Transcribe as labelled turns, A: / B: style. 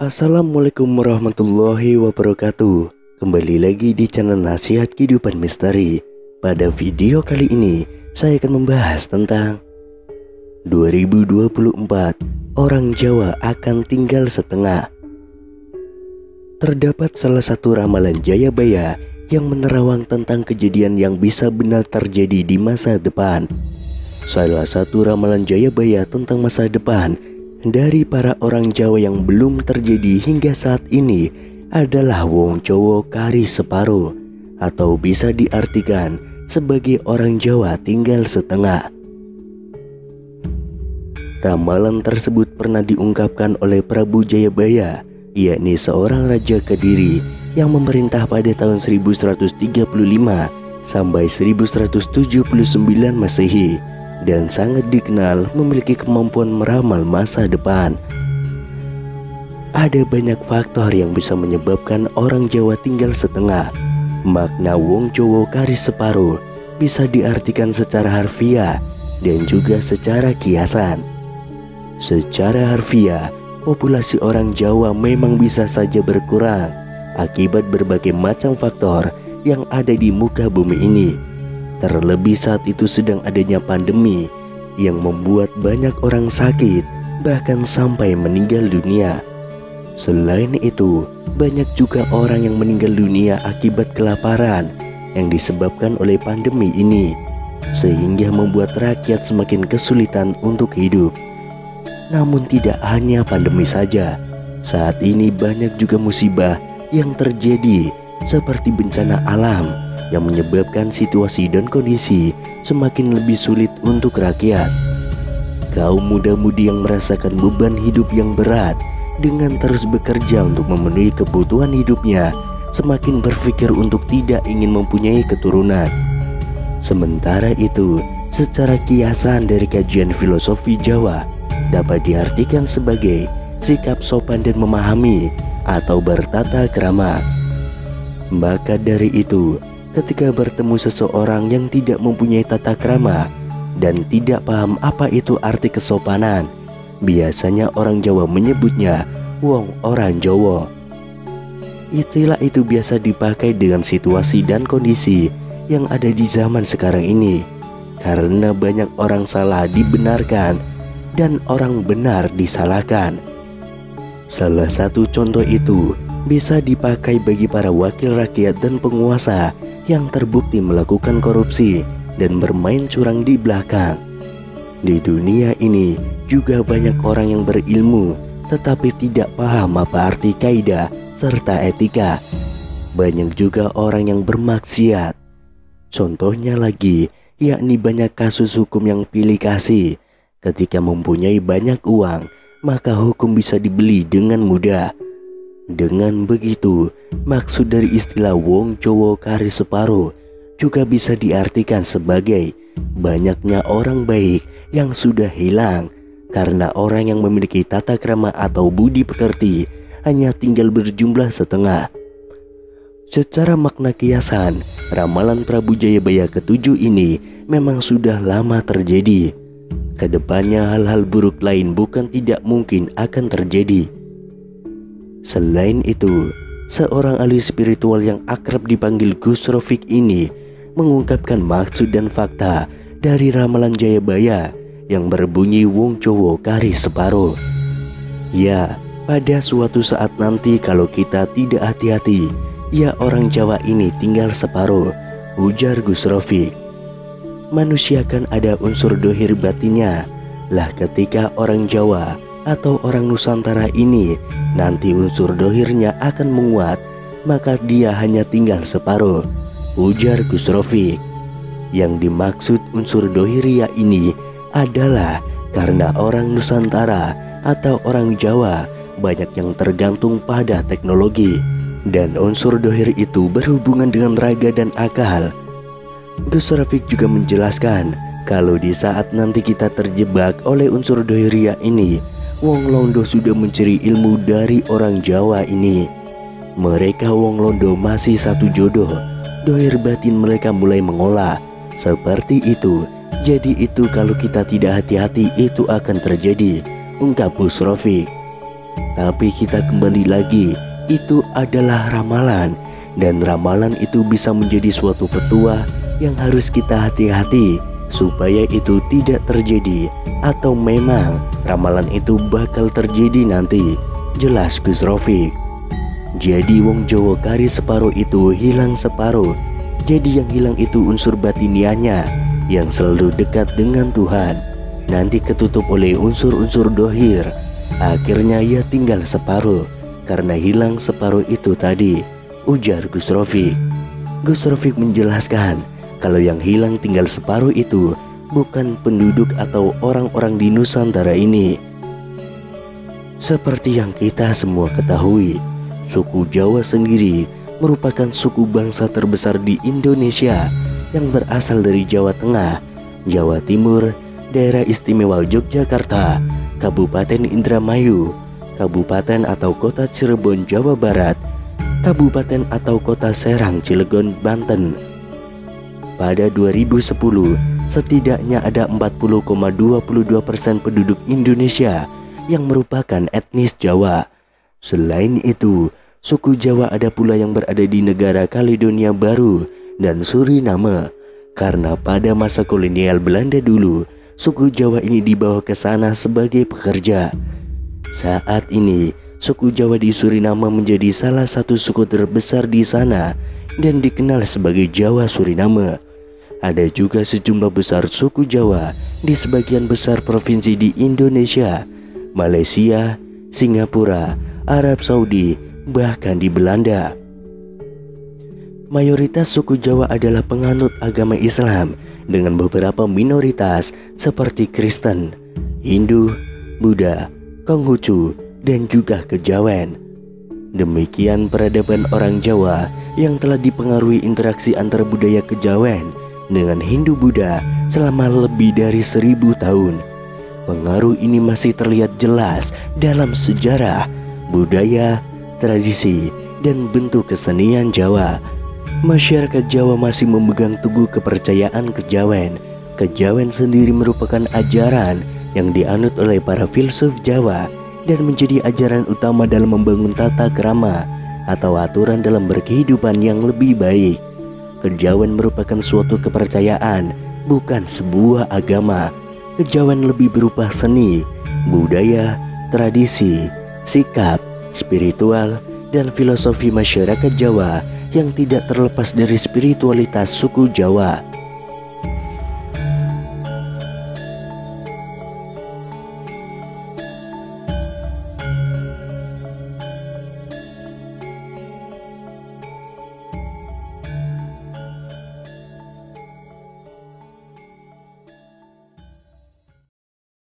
A: Assalamualaikum warahmatullahi wabarakatuh. Kembali lagi di channel Nasihat Kehidupan Misteri. Pada video kali ini saya akan membahas tentang 2024 orang Jawa akan tinggal setengah. Terdapat salah satu ramalan Jayabaya yang menerawang tentang kejadian yang bisa benar terjadi di masa depan. Salah satu ramalan Jayabaya tentang masa depan dari para orang Jawa yang belum terjadi hingga saat ini adalah wong Jawa kari separo, atau bisa diartikan sebagai orang Jawa tinggal setengah. Ramalan tersebut pernah diungkapkan oleh Prabu Jayabaya, yakni seorang raja Kediri yang memerintah pada tahun 1135 sampai 1179 Masehi, dan sangat dikenal memiliki kemampuan meramal masa depan. Ada banyak faktor yang bisa menyebabkan orang Jawa tinggal setengah. Makna wong Jawa kari separo bisa diartikan secara harfiah dan juga secara kiasan. Secara harfiah, populasi orang Jawa memang bisa saja berkurang akibat berbagai macam faktor yang ada di muka bumi ini. Terlebih saat itu sedang adanya pandemi yang membuat banyak orang sakit, bahkan sampai meninggal dunia. Selain itu, banyak juga orang yang meninggal dunia akibat kelaparan yang disebabkan oleh pandemi ini, sehingga membuat rakyat semakin kesulitan untuk hidup. Namun tidak hanya pandemi saja, saat ini banyak juga musibah yang terjadi seperti bencana alam yang menyebabkan situasi dan kondisi semakin lebih sulit untuk rakyat. Kaum muda-mudi yang merasakan beban hidup yang berat dengan terus bekerja untuk memenuhi kebutuhan hidupnya semakin berpikir untuk tidak ingin mempunyai keturunan. Sementara itu, secara kiasan dari kajian filosofi Jawa dapat diartikan sebagai sikap sopan dan memahami atau bertata krama. Maka dari itu, ketika bertemu seseorang yang tidak mempunyai tata krama dan tidak paham apa itu arti kesopanan, biasanya orang Jawa menyebutnya wong orang Jawa. Istilah itu biasa dipakai dengan situasi dan kondisi yang ada di zaman sekarang ini, karena banyak orang salah dibenarkan dan orang benar disalahkan. Salah satu contoh itu bisa dipakai bagi para wakil rakyat dan penguasa yang terbukti melakukan korupsi dan bermain curang di belakang. Di dunia ini juga banyak orang yang berilmu tetapi tidak paham apa arti kaidah serta etika. Banyak juga orang yang bermaksiat. Contohnya lagi, yakni banyak kasus hukum yang pilih kasih. Ketika mempunyai banyak uang, maka hukum bisa dibeli dengan mudah. Dengan begitu, maksud dari istilah wong Jawa kari separo juga bisa diartikan sebagai banyaknya orang baik yang sudah hilang karena orang yang memiliki tata krama atau budi pekerti hanya tinggal berjumlah setengah. Secara makna kiasan, ramalan Prabu Jayabaya ke-7 ini memang sudah lama terjadi. Kedepannya hal-hal buruk lain bukan tidak mungkin akan terjadi. Selain itu, seorang ahli spiritual yang akrab dipanggil Gus Rofik ini mengungkapkan maksud dan fakta dari ramalan Jayabaya yang berbunyi wong Jawa kari separo. Ya, pada suatu saat nanti kalau kita tidak hati-hati, ya orang Jawa ini tinggal separo, ujar Gus Rofik. Manusia kan ada unsur dohir batinnya. Lah ketika orang Jawa atau orang Nusantara ini nanti unsur dohirnya akan menguat, maka dia hanya tinggal separuh, ujar Gus Rofik. Yang dimaksud unsur dohiria ini adalah karena orang Nusantara atau orang Jawa banyak yang tergantung pada teknologi, dan unsur dohir itu berhubungan dengan raga dan akal. Gus Rofik juga menjelaskan kalau di saat nanti kita terjebak oleh unsur dohiria ini, wong Londo sudah mencari ilmu dari orang Jawa ini. Mereka wong Londo masih satu jodoh, dohir batin mereka mulai mengolah. Seperti itu. Jadi itu kalau kita tidak hati-hati itu akan terjadi, ungkap Gus Rofik. Tapi kita kembali lagi, itu adalah ramalan, dan ramalan itu bisa menjadi suatu petua yang harus kita hati-hati supaya itu tidak terjadi, atau memang ramalan itu bakal terjadi nanti. Jelas Gus Rofik. Jadi wong Jawa kari separuh itu hilang separuh. Jadi yang hilang itu unsur batiniahnya yang selalu dekat dengan Tuhan, nanti ketutup oleh unsur-unsur dohir. Akhirnya ia tinggal separuh karena hilang separuh itu tadi, ujar Gus Rofik. Gus Rofik menjelaskan kalau yang hilang tinggal separuh itu bukan penduduk atau orang-orang di Nusantara ini. Seperti yang kita semua ketahui, suku Jawa sendiri merupakan suku bangsa terbesar di Indonesia yang berasal dari Jawa Tengah, Jawa Timur, Daerah Istimewa Yogyakarta, Kabupaten Indramayu, Kabupaten atau Kota Cirebon Jawa Barat, Kabupaten atau Kota Serang Cilegon Banten. Pada 2010, setidaknya ada 40,22% penduduk Indonesia yang merupakan etnis Jawa. Selain itu, suku Jawa ada pula yang berada di negara Kaledonia Baru dan Suriname. Karena pada masa kolonial Belanda dulu, suku Jawa ini dibawa ke sana sebagai pekerja. Saat ini, suku Jawa di Suriname menjadi salah satu suku terbesar di sana dan dikenal sebagai Jawa Suriname. Ada juga sejumlah besar suku Jawa di sebagian besar provinsi di Indonesia, Malaysia, Singapura, Arab Saudi, bahkan di Belanda. Mayoritas suku Jawa adalah penganut agama Islam dengan beberapa minoritas seperti Kristen, Hindu, Buddha, Konghucu, dan juga Kejawen. Demikian peradaban orang Jawa yang telah dipengaruhi interaksi antar budaya Kejawen dengan Hindu Buddha selama lebih dari 1000 tahun. Pengaruh ini masih terlihat jelas dalam sejarah, budaya, tradisi, dan bentuk kesenian Jawa. Masyarakat Jawa masih memegang teguh kepercayaan Kejawen. Kejawen sendiri merupakan ajaran yang dianut oleh para filsuf Jawa dan menjadi ajaran utama dalam membangun tata krama atau aturan dalam berkehidupan yang lebih baik. Kejawen merupakan suatu kepercayaan, bukan sebuah agama. Kejawen lebih berupa seni, budaya, tradisi, sikap, spiritual, dan filosofi masyarakat Jawa yang tidak terlepas dari spiritualitas suku Jawa.